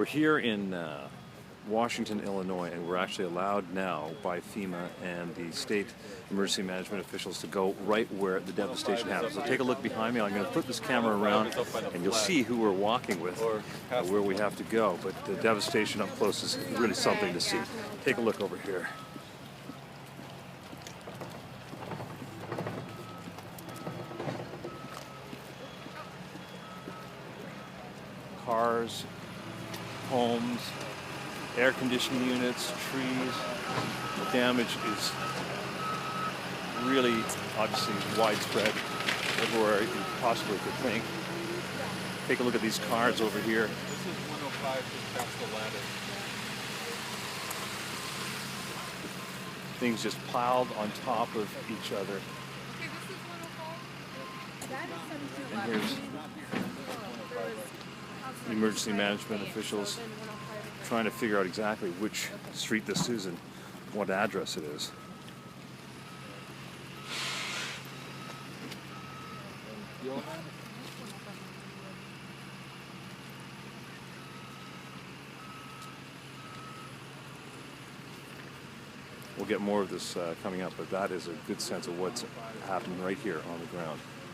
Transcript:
We're here in Washington, Illinois, and we're actually allowed now by FEMA and the state emergency management officials to go right where the devastation happens. So take a look behind me. I'm going to flip this camera around and you'll see who we're walking with, where we have to go. But the devastation up close is really something to see. Take a look over here. Cars, homes, air conditioning units, trees. The damage is really obviously widespread everywhere you possibly could think. Take a look at these cars over here. This is 105 just past the ladder. Things just piled on top of each other. And here's emergency management officials trying to figure out exactly which street this is and what address it is. We'll get more of this coming up, but that is a good sense of what's happening right here on the ground.